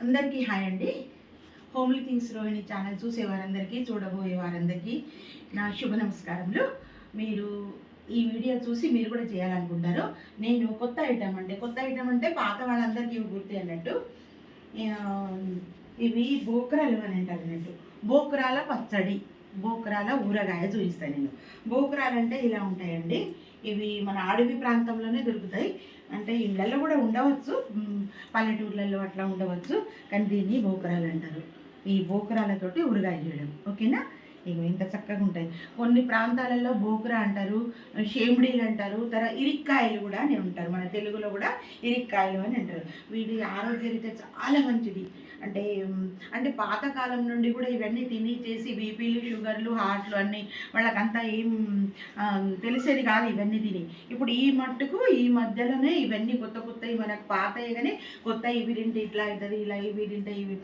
అందరికీ హాయ్ అండి. Homely things Rohini channel చూసేవారందరికీ, చూడబోయే వారందరికీ నా శుభ నమస్కారములు. మీరు ఈ వీడియో చూసి మీరు కూడా చేయాలనుకుంటారు. నేను కొత్త ఐటమ్ అంటే పాత వాళ్ళందరికీ గుర్తు అన్నట్టు. ఇవి బోకరాలు అని అంటారు అన్నట్టు. బోకరాల పచ్చడి, బోకరాల ఊరగాయ చూపిస్తాను నేను. బోకరాలు అంటే ఇలా ఉంటాయండి. ఇవి మన అడవి ప్రాంతంలోనే దొరుకుతాయి. అంటే ఇళ్ళల్లో కూడా ఉండవచ్చు, పల్లెటూర్లలో అట్లా ఉండవచ్చు. కానీ దీన్ని బోకరాలు అంటారు. ఈ బోకరాలతోటి ఊరగాయ చేయడం, ఓకేనా? ఇవి ఇంత చక్కగా ఉంటాయి. కొన్ని ప్రాంతాలలో బోకరా అంటారు, షేమిడీలు అంటారు, ఇరిక్కాయలు కూడా అని ఉంటారు. మన తెలుగులో కూడా ఇరిక్కాయలు అని అంటారు. వీటి ఆరోగ్యరీత్యా చాలా మంచిది. అంటే అంటే పాతకాలం నుండి కూడా ఇవన్నీ తిని చేసి బీపీలు, షుగర్లు, హార్ట్లు అన్నీ వాళ్ళకంతా ఏం తెలిసేది కాదు ఇవన్నీ తిని. ఇప్పుడు ఈ మట్టుకు ఈ మధ్యలోనే ఇవన్నీ కొత్తవి మనకు పాతయ్య కానీ కొత్త ఇవి తింటే ఇట్లా అవుతుంది, ఇలా ఇవి తింటే ఇవి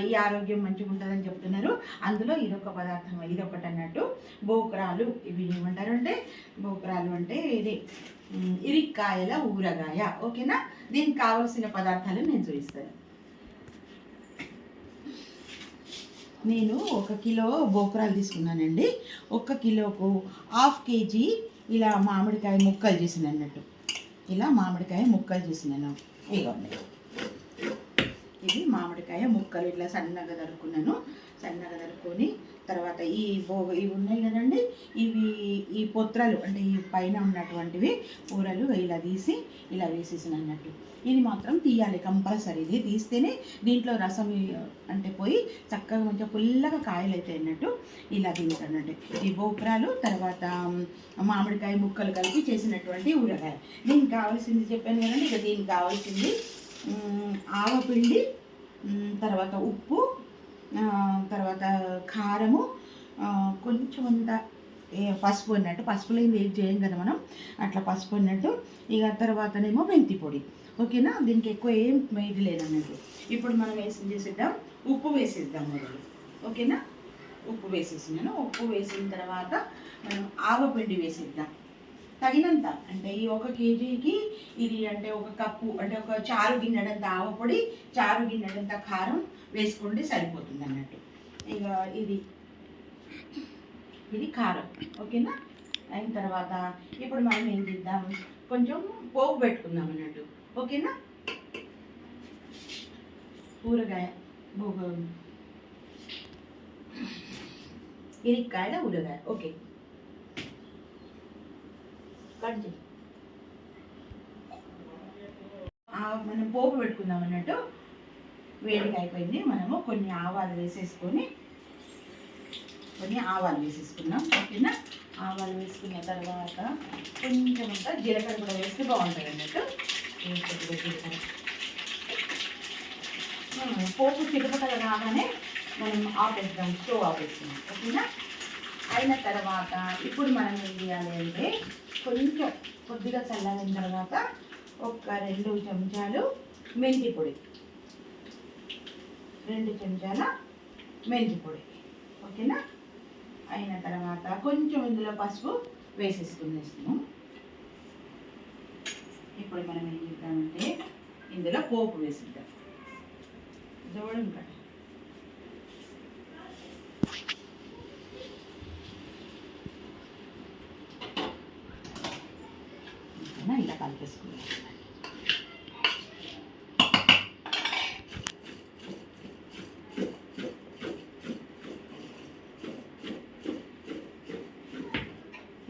ఈ ఆరోగ్యం మంచిగా ఉంటుందని చెప్తున్నారు. అందులో ఇదొక పదార్థం, ఇదొకటి అన్నట్టు. బోకరాలు ఇవి ఏమంటారు అంటే, బోకరాలు అంటే ఇది ఇరిక్కాయల ఊరగాయ, ఓకేనా? దీనికి కావలసిన పదార్థాలు నేను చూపిస్తాను. నేను 1 కిలో బోకరాలు తీసుకున్నానండి. 1 కిలోకు 1/2 కేజీ ఇలా మామిడికాయ ముక్కలు చేసిన అన్నట్టు. ఇలా మామిడికాయ ముక్కలు చేసినాను. ఇవ్వండి, ఇది మామిడికాయ ముక్కలు ఇట్లా సన్నగా తరుక్కున్నాను. సన్నగా తరుక్కొని తర్వాత ఇవి ఉన్నాయి కదండి, ఈ పొత్రలు అంటే ఈ పైన ఉన్నటువంటివి కూరలు ఇలా తీసి ఇలా వేసేసిన అన్నట్టు. ఇది మాత్రం తీయాలి కంపల్సరీ. ఇది తీస్తేనే దీంట్లో రసం అంటే పోయి చక్కగా మంచిగా పుల్లగా కాయలు అవుతాయి అన్నట్టు. ఇలా తింటున్నట్టు ఈ బోకరాలు, తర్వాత మామిడికాయ ముక్కలు కలిపి చేసినటువంటి ఊరగాయ. దీనికి కావాల్సింది చెప్పాను కదండి. ఇక దీనికి కావాల్సింది ఆవపిండి, తర్వాత ఉప్పు, తర్వాత కారము, కొంచెం అంత పసుపు అన్నట్టు. పసుపులో ఏం వేడి చేయం కదా మనం, అట్లా పసుపు అన్నట్టు. ఇక తర్వాతనేమో మెంతి పొడి, ఓకేనా? దీనికి ఎక్కువ ఏం వేడి లేదన్నట్టు. ఇప్పుడు మనం చేసేద్దాం, ఉప్పు వేసేద్దాం మొదలు, ఓకేనా? ఉప్పు వేసేసినాను. ఉప్పు వేసిన తర్వాత మనం ఆవపిండి వేసేద్దాం తగినంత. అంటే ఈ 1 కేజీకి ఇది అంటే 1 కప్పు, అంటే ఒక చారు గిన్నెడంత ఆవపొడి, చారు గిన్నెడంత కారం వేసుకోండి, సరిపోతుంది అన్నట్టు. ఇక ఇది కారం, ఓకేనా? అయిన తర్వాత ఇప్పుడు మనం ఏం చేద్దాం, కొంచెం పోపు పెట్టుకుందాం అన్నట్టు, ఓకేనా? ఊరగాయ ఇరిక్కాయల ఊరగాయ, ఓకే. మనం పోపు పెట్టుకుందాం అన్నట్టు. వేడిగా అయిపోయింది. మనము కొన్ని ఆవాలు వేసేసుకున్నాం, ఓకేనా? ఆవాలు వేసుకున్న తర్వాత కొంచెం అంతా జీలకర్ర కూడా వేస్తే బాగుంటుంది అన్నట్టు. జీలకర్ర పోపు చిరుపకల రాగానే మనం ఆపేస్తాం, స్టవ్ ఆపేస్తున్నాం, ఓకేనా? అయిన తర్వాత ఇప్పుడు మనం ఏం చేయాలి అంటే, కొంచెం కొద్దిగా చల్లగిన తర్వాత ఒక 2 చెంచాలు మెంతి పొడి, 2 చెంచాల మెంతి పొడి, ఓకేనా? అయిన తర్వాత కొంచెం ఇందులో పసుపు వేసేసుకునేస్తున్నాం. ఇప్పుడు మనం ఏం చేద్దామంటే ఇందులో పోపు వేసిద్దాం. ఇంకా ఇలా కలిపేసుకుందాం.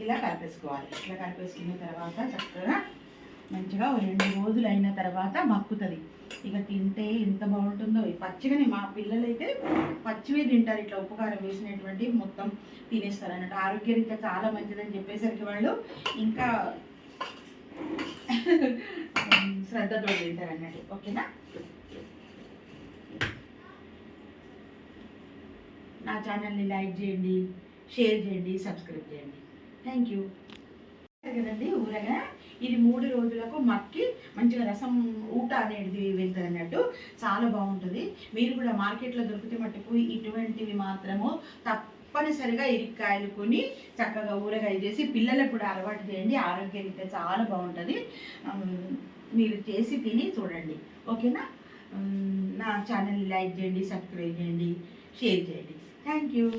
ఇలా కలిపేసుకోవాలి. ఇలా కలిపేసుకున్న తర్వాత చక్కగా మంచిగా 2 రోజులు అయిన తర్వాత మక్కుతుంది. ఇక తింటే ఎంత బాగుంటుందో. ఈ పచ్చిగానే మా పిల్లలైతే పచ్చివే తింటారు. ఇట్లా ఉప్పు కారం వేసినటువంటి మొత్తం తినేస్తారు అన్నట్టు. ఆరోగ్యరీత్యా చాలా మంచిదని చెప్పేసరికి వాళ్ళు ఇంకా శ్రద్ధతో తింటారు అన్నట్టు, ఓకేనా? నా ఛానల్ని లైక్ చేయండి, షేర్ చేయండి, సబ్స్క్రైబ్ చేయండి. Thank you. కదండి ఊరగా ఇది 3 రోజులకు మక్కి మంచిగా రసం ఊట అనేది వెళ్తుంది అన్నట్టు. చాలా బాగుంటుంది. మీరు కూడా మార్కెట్లో దొరికితే మట్టుకు ఇటువంటివి మాత్రము తప్పనిసరిగా ఇరిక్కాయలు కొని చక్కగా ఊరగాయ చేసి పిల్లలకు కూడా అలవాటు చేయండి. ఆరోగ్యరీత్యా చాలా బాగుంటుంది. మీరు చేసి తిని చూడండి, ఓకేనా? నా ఛానల్ని లైక్ చేయండి, సబ్స్క్రైబ్ చేయండి, షేర్ చేయండి. Thank you.